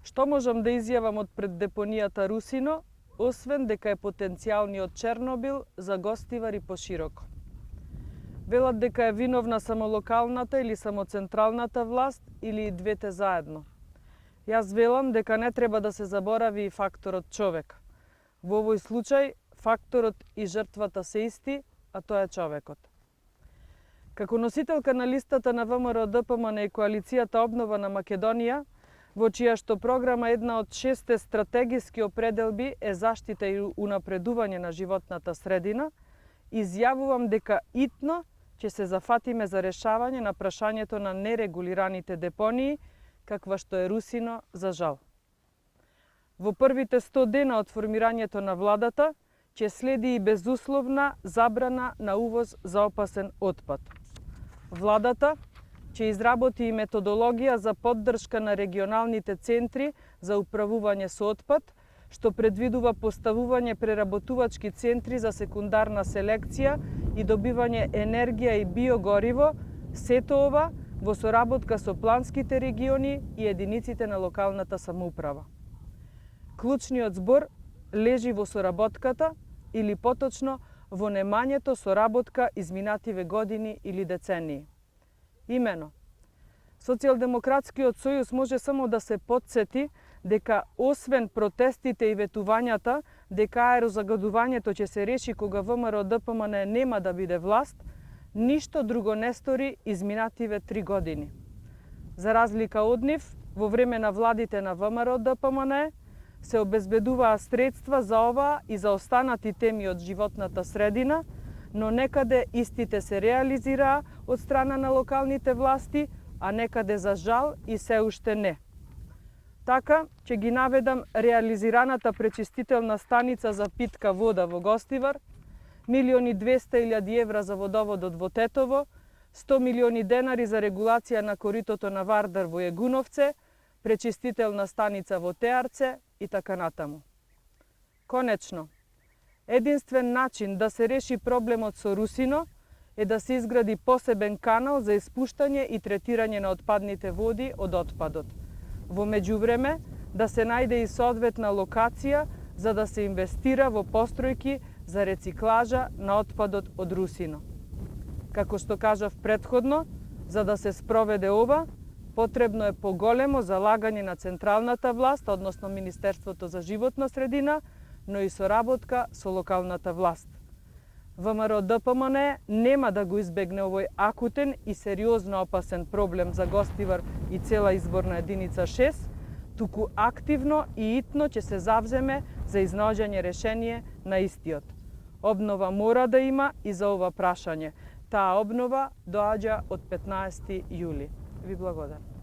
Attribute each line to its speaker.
Speaker 1: Што можам да изјавам од пред депонијата Русино, освен дека е потенцијалниот Чернобил за Гостивар и пошироко? Велат дека е виновна само локалната или само централната власт или и двете заедно. Јас велам дека не треба да се заборави и факторот човек. Во овој случај, факторот и жртвата се исти, а тоа е човекот. Како носителка на листата на ВМРО-ДПМН и коалицијата Обнова на Македонија, во чија што програма една од 6 стратегиски определби е заштита и унапредување на животната средина, изјавувам дека итно ќе се зафатиме за решавање на прашањето на нерегулираните депонии, каква што е Русино, за жал. Во првите 100 дена од формирањето на владата, ќе следи и безусловна забрана на увоз за опасен отпад. Владата ќе изработи и методологија за поддршка на регионалните центри за управување со отпад, што предвидува поставување преработувачки центри за секундарна селекција и добивање енергија и биогориво, сето ова во соработка со планските региони и единиците на локалната самоуправа. Клучниот збор лежи во соработката или поточно во немањето соработка изминативе години или децении. Имено, Социјалдемократскиот сојуз може само да се потсети дека освен протестите и ветувањата дека аерозагадувањето ќе се реши кога ВМРО-ДПМН нема да биде власт, ништо друго не стори изминативе 3 години. За разлика од нив, во време на владите на ВМРО-ДПМН се обезбедуваа средства за ова и за останати теми од животната средина, но некаде истите се реализираа од страна на локалните власти, а некаде за жал и се уште не. Така, ќе ги наведам реализираната пречистителна станица за питка вода во Гостивар, 1.200.000 евра за водоводот во Тетово, 100 милиони денари за регулација на коритото на Вардар во Егуновце, пречистителна станица во Теарце и така натаму. Конечно, единствен начин да се реши проблемот со Русино е да се изгради посебен канал за испуштање и третирање на отпадните води од отпадот. Во меѓувреме, да се најде и соодветна локација за да се инвестира во постројки за рециклажа на отпадот од Русино. Како што кажав претходно, за да се спроведе ова, потребно е поголемо залагање на централната власт, односно Министерството за животна средина, но и соработка со локалната власт. ВМРО-ДПМН нема да го избегне овој акутен и сериозно опасен проблем за Гостивар и цела изборна единица 6, туку активно и итно ќе се завземе за изнаоѓање решение на истиот. Обнова мора да има и за ова прашање. Таа обнова доаѓа од 15. јули. Ви благодарам.